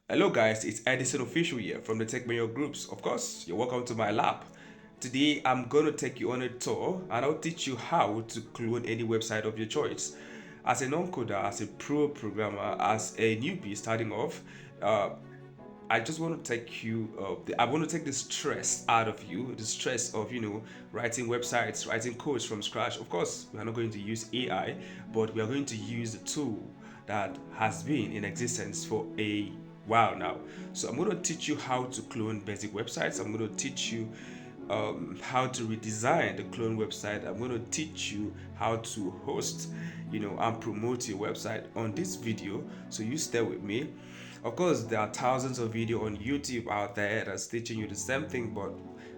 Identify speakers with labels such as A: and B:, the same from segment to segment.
A: Hello guys, it's Edison Official here from the Tech Mayor Groups. Of course, you're welcome to my lab. Today I'm going to take you on a tour and I'll teach you how to clone any website of your choice. As a non-coder, as a pro programmer, as a newbie starting off, uh, I just want to take you. I want to take the stress out of you, the stress of writing websites, writing codes from scratch. Of course, we are not going to use AI, but we are going to use the tool that has been in existence for a while now. So I'm going to teach you how to clone basic websites. I'm going to teach you how to redesign the clone website. I'm going to teach you how to host, and promote your website on this video. So you stay with me. Of course, there are thousands of videos on YouTube out there that's teaching you the same thing, but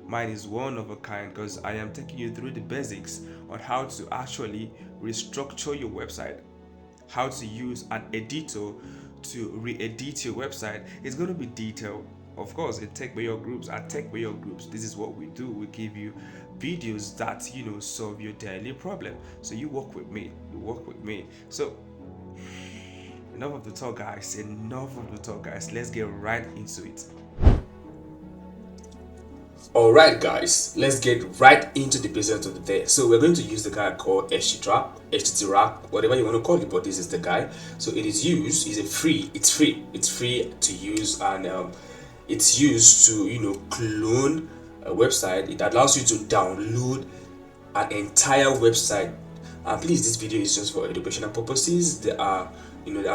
A: mine is one of a kind because I am taking you through the basics on how to actually restructure your website, how to use an editor to re-edit your website. It's going to be detailed. Of course, in Tech Mayor Groups, at Tech Mayor Groups, this is what we do. We give you videos that solve your daily problem. So you work with me. You work with me. So enough of the talk, guys. Enough of the talk, guys. Let's get right into it.
B: Alright guys, let's get right into the business of the day. So we're going to use the guy called HTTrack, whatever you want to call it, but this is the guy. So it's free to use, and it's used to clone a website. It allows you to download an entire website. And please, this video is just for educational purposes. There are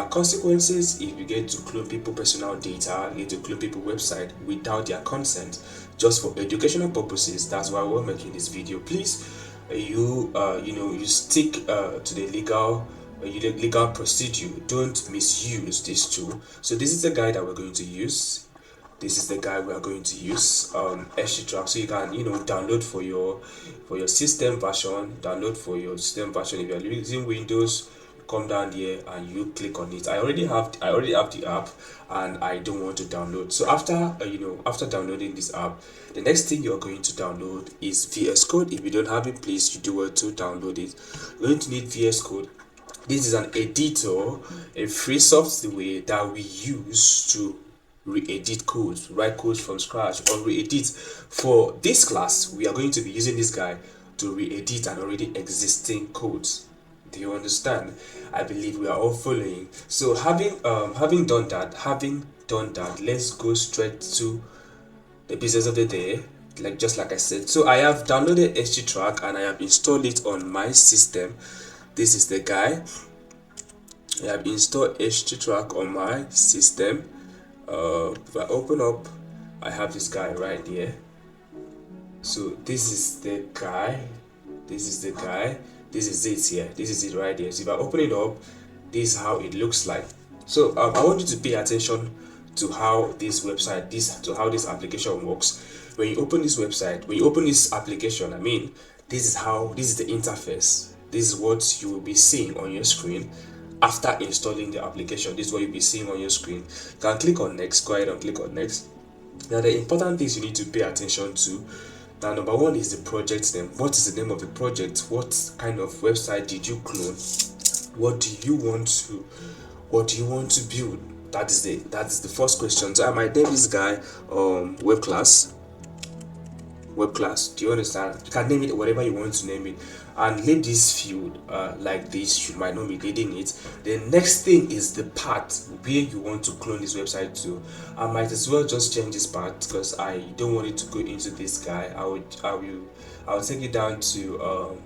B: consequences if you get to clone people personal data, you get to clone people website without their consent, just for educational purposes. That's why we're making this video. Please, you stick to the legal procedure. Don't misuse this tool. So this is the guide that we're going to use. This is the guide we are going to use, HTTrack. So you can download for your system version. Download for your system version. If you are using Windows, come down here and you click on it. I already have the app and I don't want to download. So after downloading this app, the next thing you're going to download is VS Code. If you don't have it, please you do well to download it. You're going to need VS Code. This is an editor, a free software that we use to re-edit codes, write codes from scratch, or re-edit. For this class, we are going to be using this guy to re-edit an already existing codes. Do you understand? I believe we are all following. So having done that, let's go straight to the business of the day. Just like I said, so I have downloaded HTTrack and I have installed it on my system. This is the guy. I have installed HTTrack on my system. If I open up, I have this guy right here. So this is the guy. This is the guy. This is it here. This is it right here. So if I open it up, this is how it looks like. So I want you to pay attention to how this application works. When you open this website, when you open this application, this is the interface. This is what you will be seeing on your screen after installing the application. This is what you'll be seeing on your screen. You can click on next. Go ahead and click on next. Now the important things you need to pay attention to. Now number one is the project name. What is the name of the project? What kind of website did you clone? What do you want to build? That is the first question. So I might name this guy web class. Do you understand? You can name it whatever you want to name it, and leave this field like this. You might not be needing it. The next thing is the path where you want to clone this website to. I might as well just change this part because I don't want it to go into this guy. I will take it down to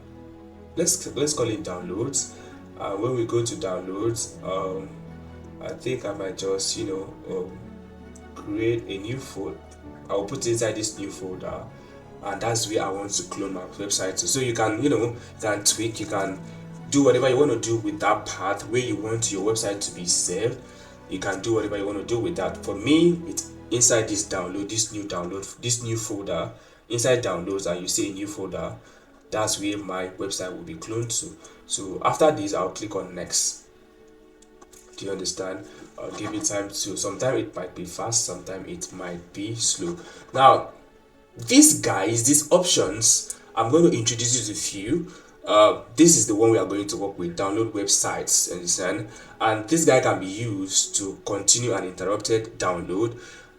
B: let's call it downloads. When we go to downloads, I think I might just create a new folder. I'll put it inside this new folder, and that's where I want to clone my website to. So you can tweak, you can do whatever you want to do with that path where you want your website to be saved. You can do whatever you want to do with that. For me, it's inside this new folder, inside downloads, and you see a new folder. That's where my website will be cloned to. So after this, I'll click on next. Do you understand? I'll give it time to. Sometimes it might be fast, sometimes it might be slow. Now these options, I'm going to introduce you to a few. This is the one we are going to work with, download websites, understand? And this guy can be used to continue an interrupted download.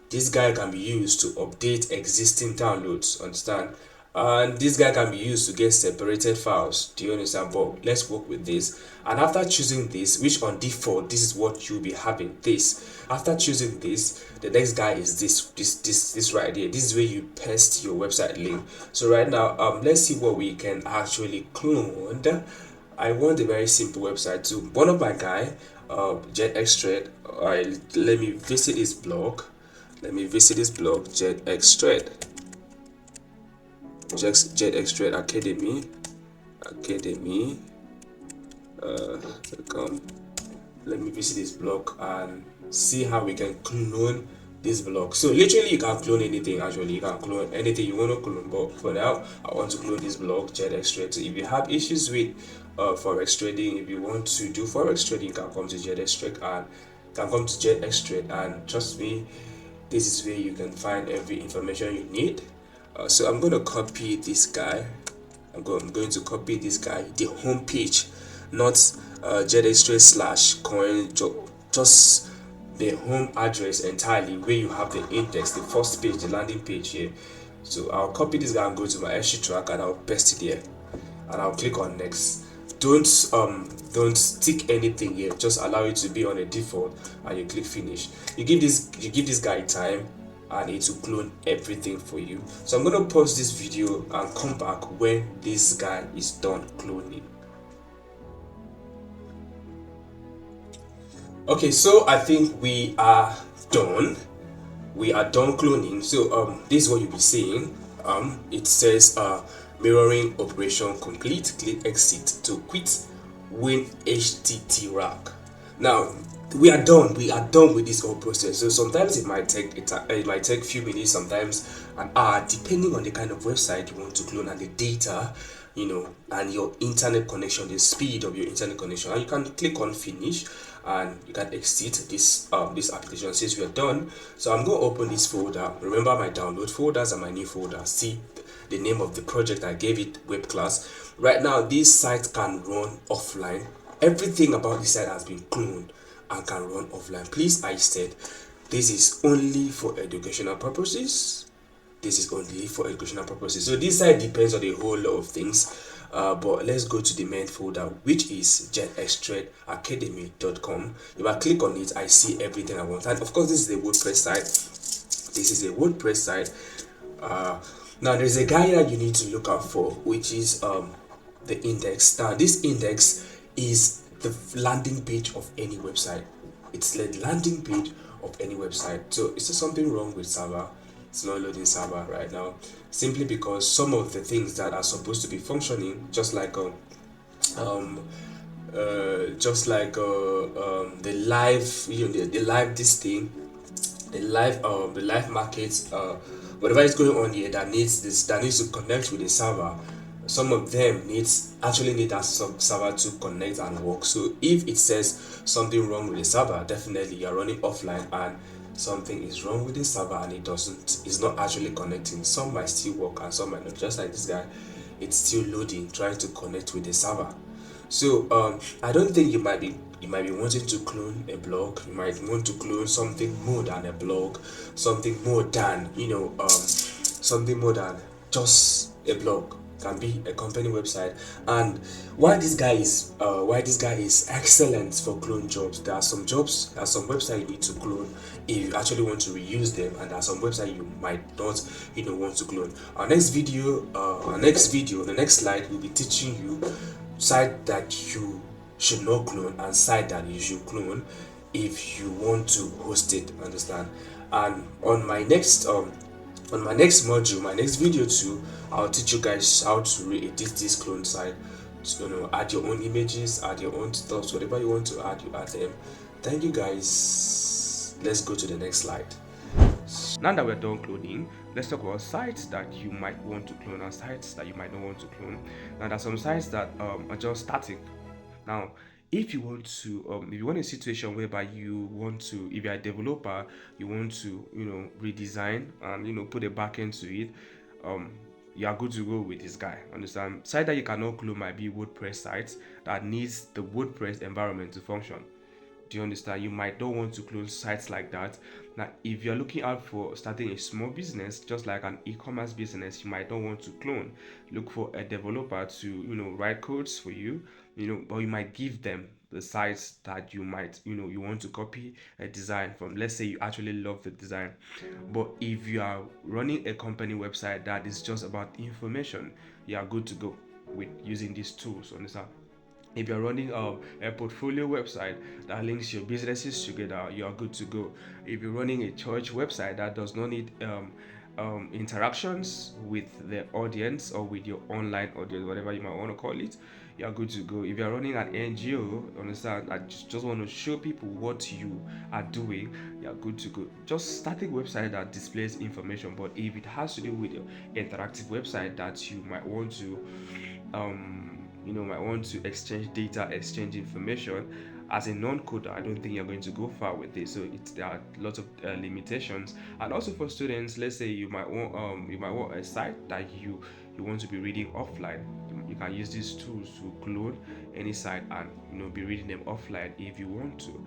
B: This guy can be used to update existing downloads, understand? And this guy can be used to get separated files. Do you understand? But let's work with this. And after choosing this, which on default this is what you'll be having, this, after choosing this, the next guy is this right here. This is where you paste your website link. So right now, let's see what we can actually clone. I want a very simple website too. One of my guy, HTTrack. Let me visit his blog. HTTrack Academy. Come. Let me visit this blog and see how we can clone this blog. So literally you can clone anything. Actually, you can clone anything you want to clone, but for now I want to clone this blog, HTTrack. So if you have issues with forex trading, if you want to do forex trading, you can come to HTTrack and trust me, this is where you can find every information you need. So I'm going to copy this guy. I'm going to copy this guy, the home page, not HTTrack/coin, just the home address entirely, where you have the index, the first page, the landing page here. So I'll copy this guy and go to my HTTrack and I'll paste it here, and I'll click on next. Don't stick anything here, just allow it to be on a default and you click finish. You give this guy time and it will clone everything for you. So I'm going to pause this video and come back when this guy is done cloning. Okay, so I think we are done cloning. So this is what you'll be seeing. It says mirroring operation complete, click exit to quit, win HTTrack. Now we are done with this whole process. So sometimes it might take a few minutes, sometimes an hour, depending on the kind of website you want to clone and the data, and your internet connection, the speed of your internet connection. And you can click on finish and you can exit this application. Since we are done, so I'm going to open this folder. Remember my download folders and my new folder. See the name of the project I gave it, web class. Right now this site can run offline. Everything about this site has been cloned and can run offline. Please, I said this is only for educational purposes. So this site depends on a whole lot of things, but let's go to the main folder, which is HTTrackacademy.com. If I click on it, I see everything I want, and of course this is a WordPress site. Now there's a guy that you need to look out for, which is the index. Now this index is the landing page of any website. It's the landing page of any website. So is there something wrong with server? It's not loading server right now, simply because some of the things that are supposed to be functioning, just like the live, the live this thing, the live market, whatever is going on here that needs to connect with the server. Some of them need that server to connect and work. So if it says something wrong with the server, definitely you're running offline and something is wrong with the server and it's not actually connecting. Some might still work and some might not. Just like this guy, it's still loading, trying to connect with the server. So I don't think you might be wanting to clone a blog. You might want to clone something more than a blog, something more than something more than just a blog. Can be a company website. And why this guy is excellent for clone jobs. There are some websites you need to clone if you actually want to reuse them, and there are some websites you might not want to clone. The next slide will be teaching you site that you should not clone and site that you should clone if you want to host it, understand? And on my next module, my next video too, I'll teach you guys how to edit this clone site. Add your own images, add your own stuff, whatever you want to add, you add them. Thank you guys. Let's go to the next slide.
A: Now that we're done cloning, let's talk about sites that you might want to clone and sites that you might not want to clone. Now there are some sites that are just static. Now if you want a situation whereby you want to, if you're a developer, you want to redesign and put a backend to it, you are good to go with this guy. Understand? Site that you cannot clone might be WordPress sites that needs the WordPress environment to function. Do you understand? You might don't want to clone sites like that. Now, if you're looking out for starting a small business, just like an e-commerce business, you might not want to clone. Look for a developer to, write codes for you, or you might give them the sites that you might, you want to copy a design from. Let's say you actually love the design. But if you are running a company website that is just about information, you are good to go with using these tools. Understand? If you're running a portfolio website that links your businesses together, you are good to go. If you're running a church website that does not need interactions with the audience or with your online audience, whatever you might want to call it, you are good to go. If you're running an NGO, understand, I just want to show people what you are doing, you are good to go. Just start a website that displays information. But if it has to do with your interactive website that you might want to might want to exchange data, exchange information. As a non-coder, I don't think you're going to go far with this. So there are lots of limitations. And also for students, let's say you might want a site that you want to be reading offline. You can use these tools to clone any site and be reading them offline if you want to.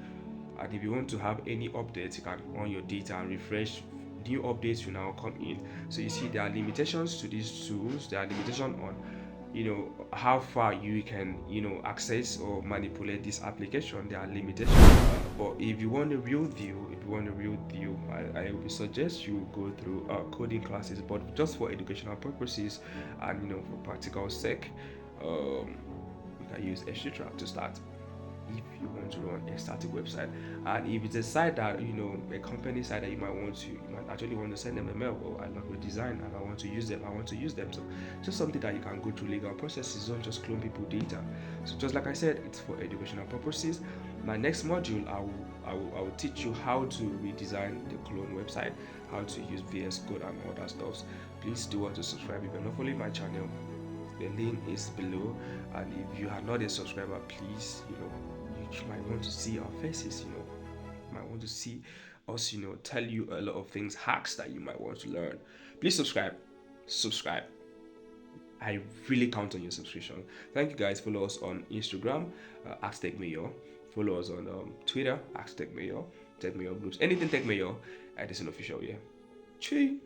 A: And if you want to have any updates, you can on your data and refresh. New updates will now come in. So you see there are limitations to these tools. There are limitations on how far you can access or manipulate this application. There are limitations. But if you want a real view, I would suggest you go through coding classes, but just for educational purposes and for practical sake, you can use HTTrack to start if you want to run a static website. And if it's a site that a company site that you might actually want to send them a mail, I love your design and I want to use them. So just something that you can go through legal processes, don't just clone people data. So just like I said, it's for educational purposes. My next module, I will teach you how to redesign the clone website, how to use VS Code and all that stuff. Please do want to subscribe if you're not following my channel. The link is below, and if you are not a subscriber, please you might want to see our faces, you might want to see us, tell you a lot of things, hacks that you might want to learn. Please subscribe. I really count on your subscription. Thank you guys. Follow us on Instagram, @TechMayor. Follow us on Twitter, @TechMayor, TechMayor groups, anything TechMayor, Edison official. Yeah. Chee.